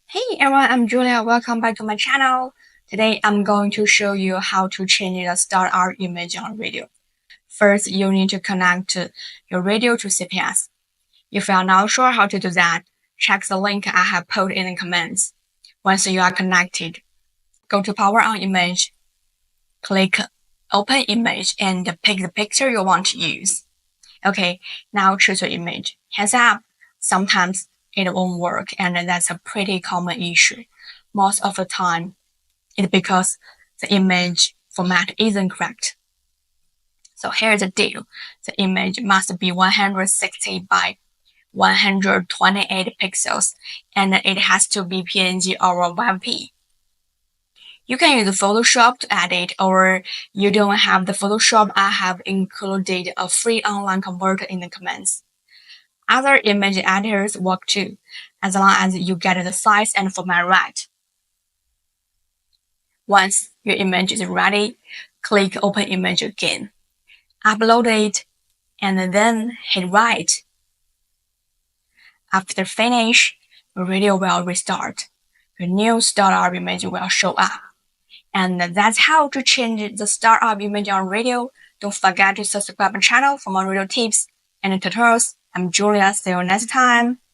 Hey everyone, I'm Julia. Welcome back to my channel. Today I'm going to show you how to change the start art image on radio. First, you need to connect your radio to CPS. If you are not sure how to do that, check the link I have put in the comments. Once you are connected, go to Power On Image, click Open Image, and pick the picture you want to use. Okay, now choose your image. Hands up, sometimes it won't work, and that's a pretty common issue. Most of the time, it's because the image format isn't correct. So here's the deal. The image must be 160 by 128 pixels, and it has to be PNG or WebP. You can use Photoshop to edit, or you don't have the Photoshop, I have included a free online converter in the comments. Other image editors work too, as long as you get the size and format right. Once your image is ready, click Open Image again, upload it, and then hit Write. After finish, your radio will restart. Your new startup image will show up. And that's how to change the startup image on radio. Don't forget to subscribe my channel for more radio tips and tutorials. I'm Julia. See you next time.